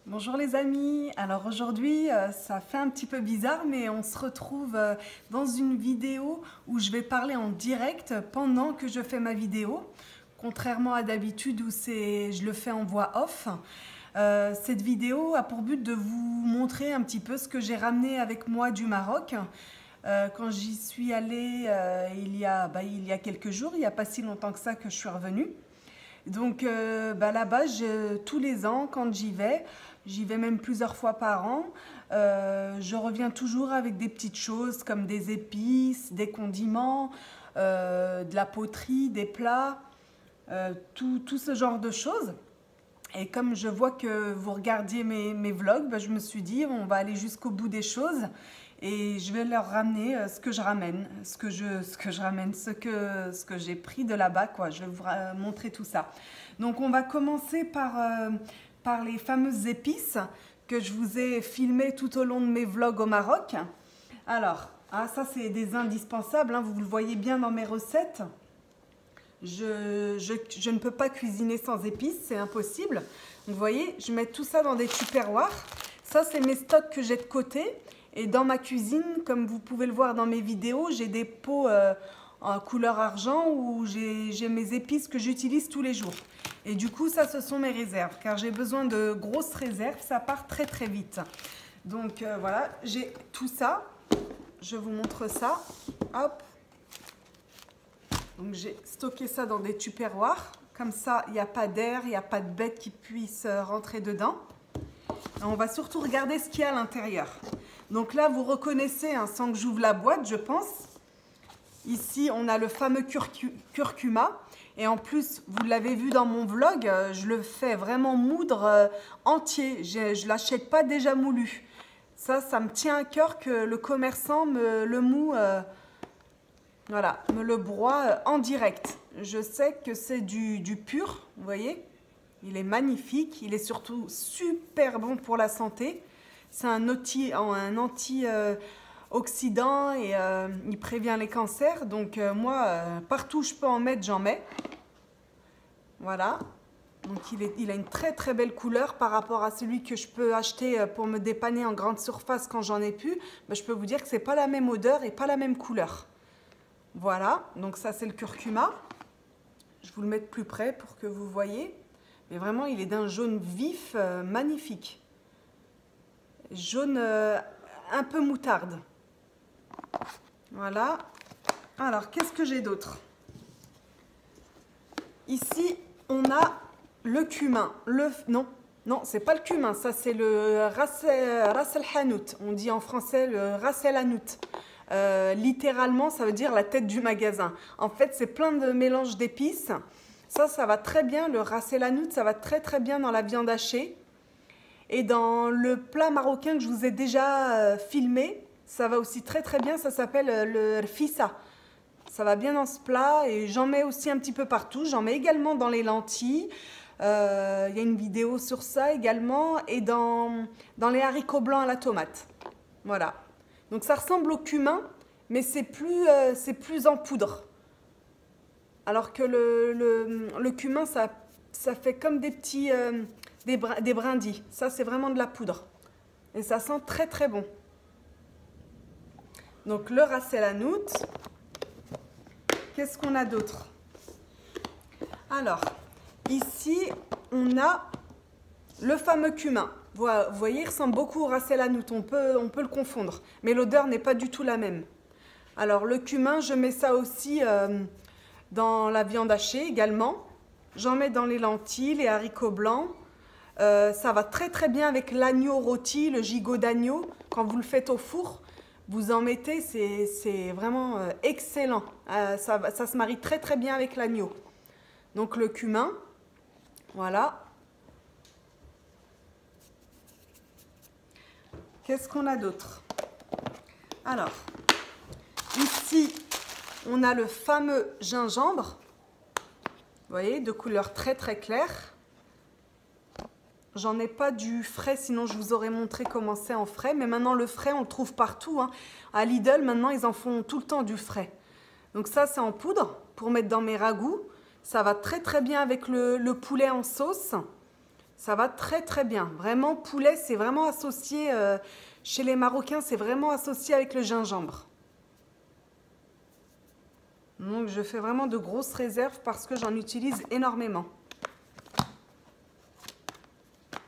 Bonjour les amis, alors aujourd'hui ça fait un petit peu bizarre mais on se retrouve dans une vidéo où je vais parler en direct pendant que je fais ma vidéo, contrairement à d'habitude où je le fais en voix off. Cette vidéo a pour but de vous montrer un petit peu ce que j'ai ramené avec moi du Maroc. Quand j'y suis allée il y a quelques jours, il n'y a pas si longtemps que ça que je suis revenue. Donc là-bas, tous les ans, quand j'y vais même plusieurs fois par an, je reviens toujours avec des petites choses comme des épices, des condiments, de la poterie, des plats, tout ce genre de choses. Et comme je vois que vous regardiez mes vlogs, je me suis dit on va aller jusqu'au bout des choses et je vais leur ramener ce que je ramène, ce que j'ai pris de là-bas, quoi. Je vais vous montrer tout ça. Donc on va commencer par les fameuses épices que je vous ai filmées tout au long de mes vlogs au Maroc. Alors, ça c'est des indispensables, hein, vous le voyez bien dans mes recettes. Je ne peux pas cuisiner sans épices, c'est impossible. Vous voyez, je mets tout ça dans des tupperwares. Ça, c'est mes stocks que j'ai de côté. Et dans ma cuisine, comme vous pouvez le voir dans mes vidéos, j'ai des pots en couleur argent où j'ai mes épices que j'utilise tous les jours. Et du coup, ça, ce sont mes réserves, car j'ai besoin de grosses réserves, ça part très très vite. Donc voilà, j'ai tout ça. Je vous montre ça. Hop. Donc j'ai stocké ça dans des tupperwares. Comme ça, il n'y a pas d'air, il n'y a pas de bête qui puisse rentrer dedans. Et on va surtout regarder ce qu'il y a à l'intérieur. Donc là, vous reconnaissez, hein, sans que j'ouvre la boîte, je pense. Ici, on a le fameux curcuma. Et en plus, vous l'avez vu dans mon vlog, je le fais vraiment moudre entier. Je ne l'achète pas déjà moulu. Ça me tient à cœur que le commerçant me le moud... Voilà, me le broie en direct. Je sais que c'est du pur, vous voyez. Il est magnifique, il est surtout super bon pour la santé. C'est un anti-oxydant et il prévient les cancers. Donc moi, partout où je peux en mettre, j'en mets. Voilà. Donc il a une très très belle couleur par rapport à celui que je peux acheter pour me dépanner en grande surface quand j'en ai plus. Mais je peux vous dire que c'est pas la même odeur et pas la même couleur. Voilà, donc ça c'est le curcuma. Je vous le mets de plus près pour que vous voyez. Mais vraiment, il est d'un jaune vif, magnifique. Jaune un peu moutarde. Voilà. Alors, qu'est-ce que j'ai d'autre? Ici, on a le cumin. Non, c'est pas le cumin, ça c'est le ras el hanout. On dit en français le ras el hanout. Littéralement, ça veut dire la tête du magasin. En fait, c'est plein de mélanges d'épices. Ça va très bien. Le ras el hanout, ça va très très bien dans la viande hachée. Et dans le plat marocain que je vous ai déjà filmé, ça va aussi très très bien. Ça s'appelle le rfissa. Ça va bien dans ce plat et j'en mets aussi un petit peu partout. J'en mets également dans les lentilles. Il y a une vidéo sur ça également. Et dans les haricots blancs à la tomate. Voilà. Donc ça ressemble au cumin, mais c'est plus en poudre. Alors que le cumin, ça fait comme des petits des brindilles. Ça, c'est vraiment de la poudre. Et ça sent très très bon. Donc le ras el hanout. Qu'est-ce qu'on a d'autre? Alors, ici, on a le fameux cumin. Vous voyez, il ressemble beaucoup au ras el hanout, on peut le confondre, mais l'odeur n'est pas du tout la même. Alors le cumin, je mets ça aussi dans la viande hachée également. J'en mets dans les lentilles, les haricots blancs. Ça va très très bien avec l'agneau rôti, le gigot d'agneau. Quand vous le faites au four, vous en mettez, c'est vraiment excellent. Ça se marie très très bien avec l'agneau. Donc le cumin, voilà. Qu'est-ce qu'on a d'autre? Alors, ici, on a le fameux gingembre. Vous voyez, de couleur très très claire. J'en ai pas du frais, sinon je vous aurais montré comment c'est en frais. Mais maintenant, le frais, on le trouve partout, hein. À Lidl, maintenant, ils en font tout le temps du frais. Donc ça, c'est en poudre pour mettre dans mes ragoûts. Ça va très très bien avec le poulet en sauce. Ça va très très bien. Vraiment, poulet, c'est vraiment associé, chez les Marocains, c'est vraiment associé avec le gingembre. Donc je fais vraiment de grosses réserves parce que j'en utilise énormément.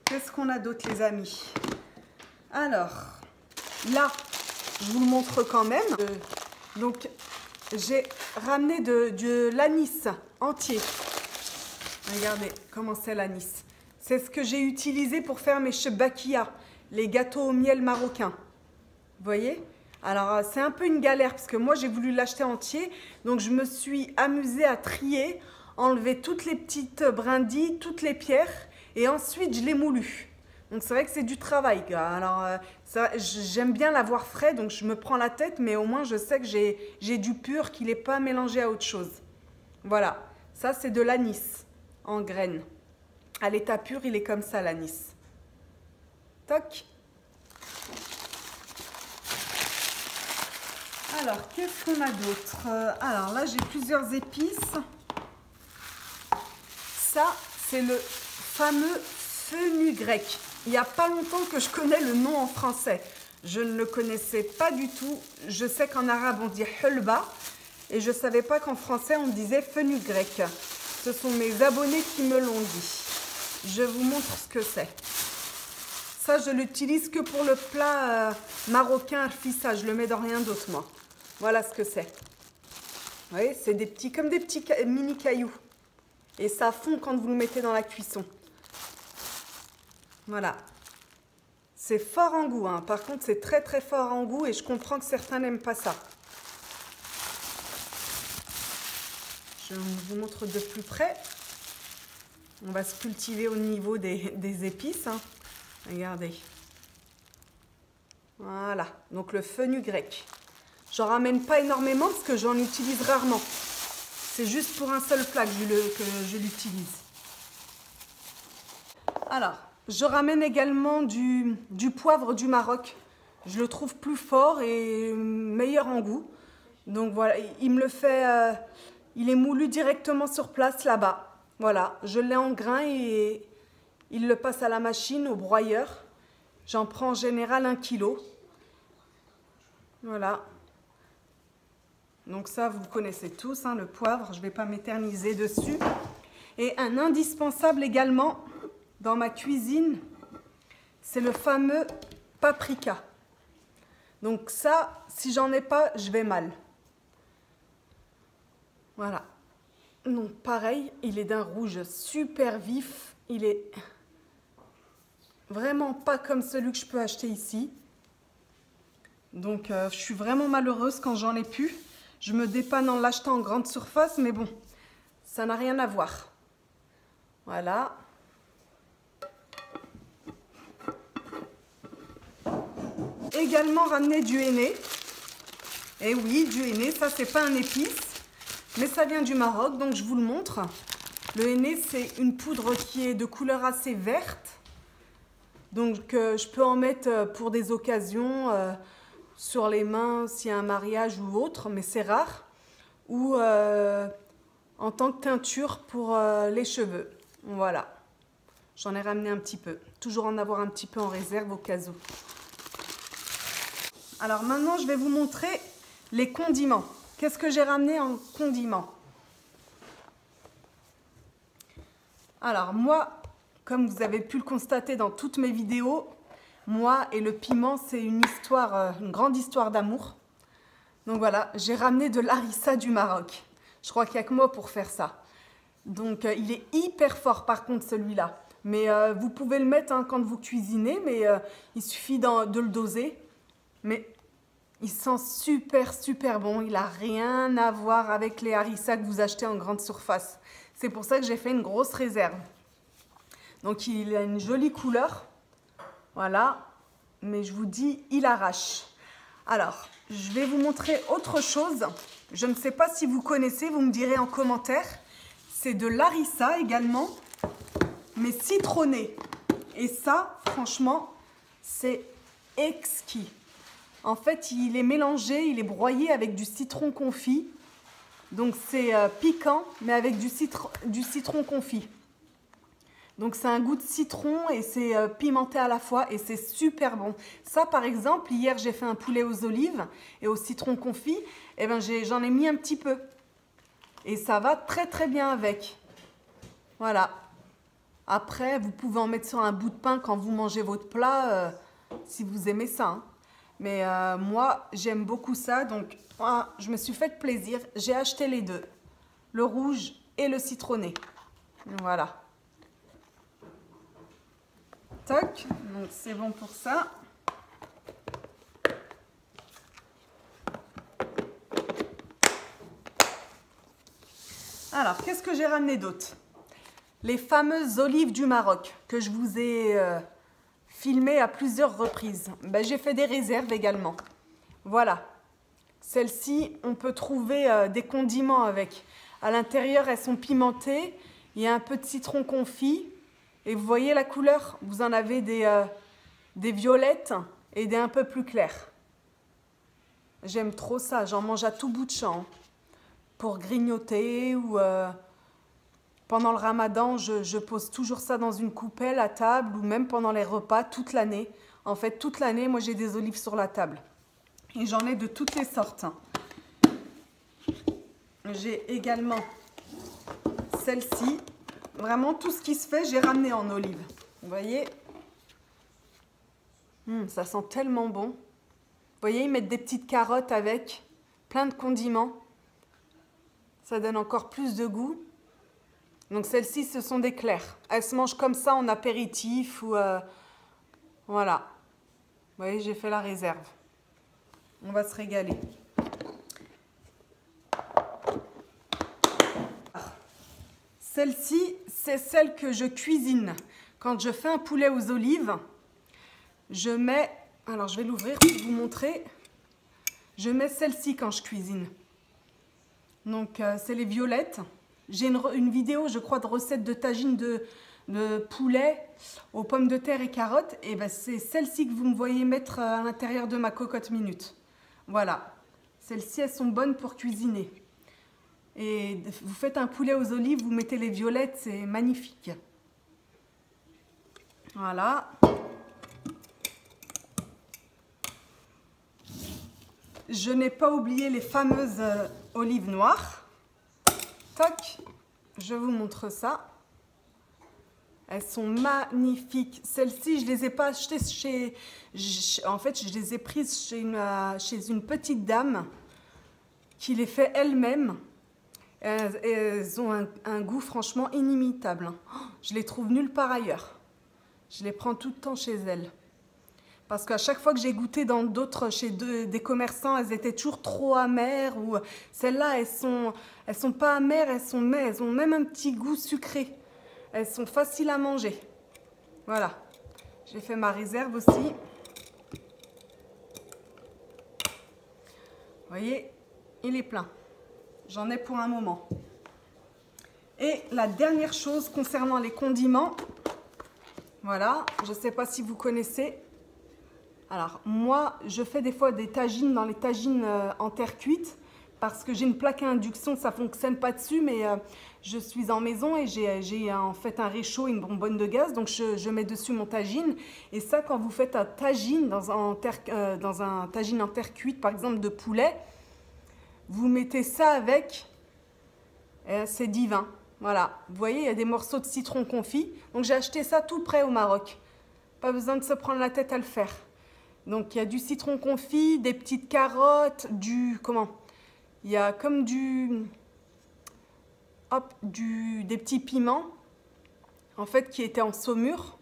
Qu'est-ce qu'on a d'autre, les amis? Alors, là, je vous le montre quand même. Donc, j'ai ramené de l'anis entier. Regardez comment c'est l'anis. C'est ce que j'ai utilisé pour faire mes chebakia, les gâteaux au miel marocains. Vous voyez? Alors, c'est un peu une galère parce que moi, j'ai voulu l'acheter entier. Donc, je me suis amusée à trier, enlever toutes les petites brindilles, toutes les pierres. Et ensuite, je l'ai moulu. Donc, c'est vrai que c'est du travail. Alors, j'aime bien l'avoir frais. Donc, je me prends la tête. Mais au moins, je sais que j'ai du pur, qu'il n'est pas mélangé à autre chose. Voilà. Ça, c'est de l'anis en graines. À l'état pur, il est comme ça, l'anis. Toc. Alors, qu'est-ce qu'on a d'autre? Alors là, j'ai plusieurs épices. Ça, c'est le fameux fenugrec. Il n'y a pas longtemps que je connais le nom en français. Je ne le connaissais pas du tout. Je sais qu'en arabe, on dit hulba. Et je ne savais pas qu'en français, on disait fenugrec. Ce sont mes abonnés qui me l'ont dit. Je vous montre ce que c'est. Ça, je l'utilise que pour le plat marocain arfissa. Je le mets dans rien d'autre, moi. Voilà ce que c'est. Vous voyez, c'est des petits, comme des petits mini cailloux. Et ça fond quand vous le mettez dans la cuisson. Voilà. C'est fort en goût, hein. Par contre, c'est très très fort en goût et je comprends que certains n'aiment pas ça. Je vous montre de plus près. On va se cultiver au niveau des épices, hein. Regardez. Voilà. Donc le fenugrec. J'en ramène pas énormément parce que j'en utilise rarement. C'est juste pour un seul plat que je l'utilise. Alors, je ramène également du poivre du Maroc. Je le trouve plus fort et meilleur en goût. Donc voilà, il me le fait, il est moulu directement sur place là-bas. Voilà, je l'ai en grains et il le passe à la machine, au broyeur. J'en prends en général 1 kg. Voilà. Donc ça, vous connaissez tous, hein, le poivre. Je ne vais pas m'éterniser dessus. Et un indispensable également dans ma cuisine, c'est le fameux paprika. Donc ça, si j'en ai pas, je vais mal. Voilà. Donc pareil, il est d'un rouge super vif. Il est vraiment pas comme celui que je peux acheter ici. Donc je suis vraiment malheureuse quand j'en ai plus. Je me dépanne en l'achetant en grande surface, mais bon, ça n'a rien à voir. Voilà. Également ramener du henné. Et oui, du henné, ça c'est pas un épice, mais ça vient du Maroc, donc je vous le montre. Le henné, c'est une poudre qui est de couleur assez verte. Donc je peux en mettre pour des occasions, sur les mains, s'il y a un mariage ou autre, mais c'est rare. Ou en tant que teinture pour les cheveux. Voilà. J'en ai ramené un petit peu. Toujours en avoir un petit peu en réserve au cas où. Alors maintenant, je vais vous montrer les condiments. Qu'est-ce que j'ai ramené en condiments? Alors moi, comme vous avez pu le constater dans toutes mes vidéos, moi et le piment, c'est une histoire, une grande histoire d'amour. Donc voilà, j'ai ramené de l'harissa du Maroc. Je crois qu'il n'y a que moi pour faire ça. Donc il est hyper fort par contre celui-là. Mais vous pouvez le mettre hein, quand vous cuisinez, mais il suffit de le doser. Mais il sent super super bon. Il n'a rien à voir avec les harissa que vous achetez en grande surface. C'est pour ça que j'ai fait une grosse réserve. Donc il a une jolie couleur. Voilà. Mais je vous dis, il arrache. Alors, je vais vous montrer autre chose. Je ne sais pas si vous connaissez, vous me direz en commentaire. C'est de l'harissa également, mais citronné. Et ça, franchement, c'est exquis. En fait, il est mélangé, il est broyé avec du citron confit. Donc c'est piquant, mais avec du citron confit. Donc c'est un goût de citron et c'est pimenté à la fois et c'est super bon. Ça par exemple, hier j'ai fait un poulet aux olives et au citron confit. Et ben j'en ai mis un petit peu. Et ça va très très bien avec. Voilà. Après, vous pouvez en mettre sur un bout de pain quand vous mangez votre plat, si vous aimez ça. Hein. Mais moi, j'aime beaucoup ça. Donc, voilà, je me suis fait plaisir. J'ai acheté les deux. Le rouge et le citronné. Voilà. Toc. Donc, c'est bon pour ça. Alors, qu'est-ce que j'ai ramené d'autre? Les fameuses olives du Maroc que je vous ai filmées à plusieurs reprises. Ben, j'ai fait des réserves également. Voilà. Celles-ci, on peut trouver des condiments avec. À l'intérieur, elles sont pimentées. Il y a un peu de citron confit. Et vous voyez la couleur? Vous en avez des violettes et des un peu plus clairs. J'aime trop ça. J'en mange à tout bout de champ. Pour grignoter ou pendant le ramadan, je pose toujours ça dans une coupelle à table ou même pendant les repas toute l'année. En fait, toute l'année, moi j'ai des olives sur la table. Et j'en ai de toutes les sortes. J'ai également celle-ci. Vraiment, tout ce qui se fait, j'ai ramené en olive. Vous voyez? Ça sent tellement bon. Vous voyez, ils mettent des petites carottes avec, plein de condiments. Ça donne encore plus de goût. Donc celles-ci, ce sont des clairs. Elles se mangent comme ça en apéritif ou... voilà. Vous voyez, j'ai fait la réserve. On va se régaler. Celle-ci, c'est celle que je cuisine. Quand je fais un poulet aux olives, je mets... Alors, je vais l'ouvrir pour vous montrer. Je mets celle-ci quand je cuisine. Donc, c'est les violettes. J'ai une vidéo, je crois, de recette de tagine de poulet aux pommes de terre et carottes. Et ben, c'est celle-ci que vous me voyez mettre à l'intérieur de ma cocotte minute. Voilà. Celles-ci, elles sont bonnes pour cuisiner. Et vous faites un poulet aux olives, vous mettez les violettes, c'est magnifique. Voilà. Je n'ai pas oublié les fameuses olives noires. Toc, je vous montre ça. Elles sont magnifiques. Celles-ci, je ne les ai pas achetées chez... En fait, je les ai prises chez une petite dame qui les fait elle-même. Elles ont un goût franchement inimitable. Je les trouve nulle part ailleurs. Je les prends tout le temps chez elles. Parce qu'à chaque fois que j'ai goûté dans d'autres, chez des commerçants, elles étaient toujours trop amères. Ou celles-là, elles sont pas amères, elles ont même un petit goût sucré. Elles sont faciles à manger. Voilà. J'ai fait ma réserve aussi. Vous voyez, il est plein. J'en ai pour un moment. Et la dernière chose concernant les condiments, voilà, je ne sais pas si vous connaissez. Alors, moi, je fais des fois des tagines dans les tagines en terre cuite parce que j'ai une plaque à induction, ça ne fonctionne pas dessus, mais je suis en maison et j'ai en fait un réchaud, une bonbonne de gaz, donc je mets dessus mon tagine. Et ça, quand vous faites un tagine dans un tagine en terre cuite, par exemple de poulet, vous mettez ça avec, c'est divin. Voilà, vous voyez, il y a des morceaux de citron confit. Donc j'ai acheté ça tout prêt au Maroc. Pas besoin de se prendre la tête à le faire. Donc il y a du citron confit, des petites carottes, il y a comme des petits piments, en fait, qui étaient en saumure.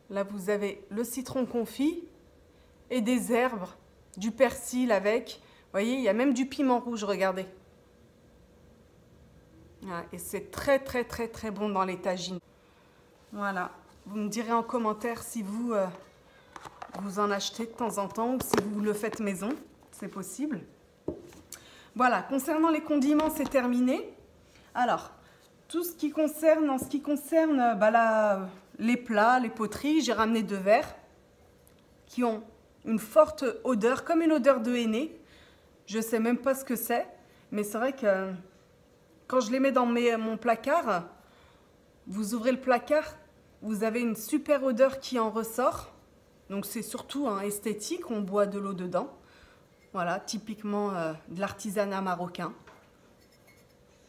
Là, vous avez le citron confit et des herbes, du persil avec. Vous voyez, il y a même du piment rouge, regardez. Voilà, et c'est très, très, très, très bon dans les tagines. Voilà. Vous me direz en commentaire si vous en achetez de temps en temps ou si vous le faites maison. C'est possible. Voilà. Concernant les condiments, c'est terminé. Alors, en ce qui concerne les plats, les poteries, j'ai ramené 2 verres qui ont une forte odeur, comme une odeur de henné. Je ne sais même pas ce que c'est, mais c'est vrai que quand je les mets dans mon placard, Vous ouvrez le placard, vous avez une super odeur qui en ressort. Donc c'est surtout esthétique, on boit de l'eau dedans. Voilà, typiquement de l'artisanat marocain.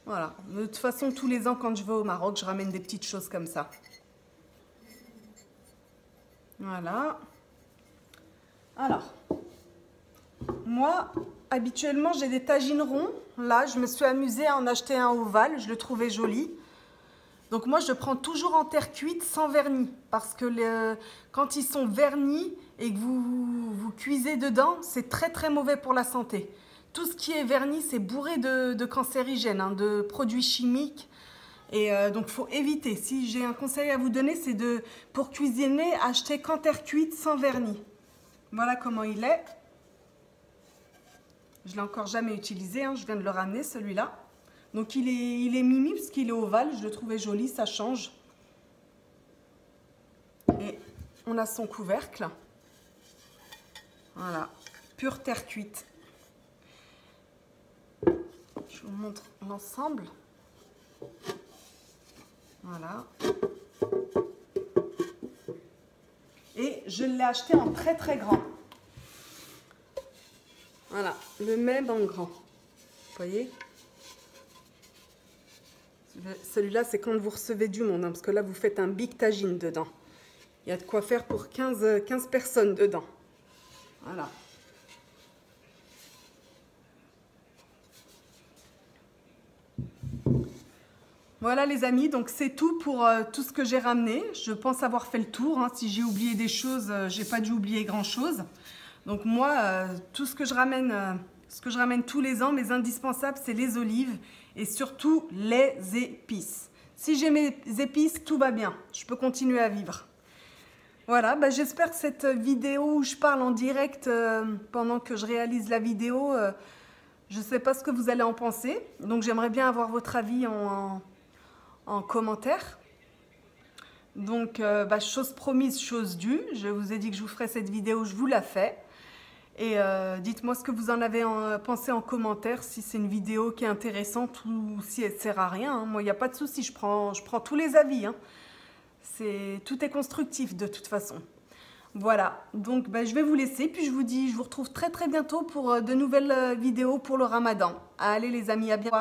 Voilà, de toute façon tous les ans quand je vais au Maroc, je ramène des petites choses comme ça. Voilà. Alors, moi, habituellement, j'ai des tagines ronds. Là, je me suis amusée à en acheter un ovale. Je le trouvais joli. Donc moi, je prends toujours en terre cuite sans vernis. Parce que quand ils sont vernis et que vous cuisez dedans, c'est très très mauvais pour la santé. Tout ce qui est vernis, c'est bourré de cancérigènes, de produits chimiques. Et donc, il faut éviter. Si j'ai un conseil à vous donner, c'est pour cuisiner, acheter qu'en terre cuite sans vernis. Voilà comment il est. Je ne l'ai encore jamais utilisé, je viens de le ramener celui-là. Donc il est mimi parce qu'il est ovale, je le trouvais joli, ça change. Et on a son couvercle. Voilà, pure terre cuite. Je vous montre l'ensemble. Voilà. Et je l'ai acheté en très très grand. Voilà, le même en grand. Vous voyez? Celui-là, c'est quand vous recevez du monde, parce que là, vous faites un big tagine dedans. Il y a de quoi faire pour 15 personnes dedans. Voilà. Voilà les amis, donc c'est tout pour tout ce que j'ai ramené. Je pense avoir fait le tour. Si j'ai oublié des choses, j'ai pas dû oublier grand-chose. Donc moi, tout ce que je ramène tous les ans, mes indispensables, c'est les olives et surtout les épices. Si j'ai mes épices, tout va bien. Je peux continuer à vivre. Voilà, j'espère que cette vidéo où je parle en direct pendant que je réalise la vidéo, je ne sais pas ce que vous allez en penser. Donc j'aimerais bien avoir votre avis en commentaire. Donc, chose promise, chose due. Je vous ai dit que je vous ferai cette vidéo, je vous la fais. Et dites-moi ce que vous en avez pensé en commentaire, si c'est une vidéo qui est intéressante ou si elle ne sert à rien. Moi, il n'y a pas de souci, je prends tous les avis. Tout est constructif de toute façon. Voilà, donc je vais vous laisser, puis je vous retrouve très très bientôt pour de nouvelles vidéos pour le Ramadan. Allez les amis, à bientôt.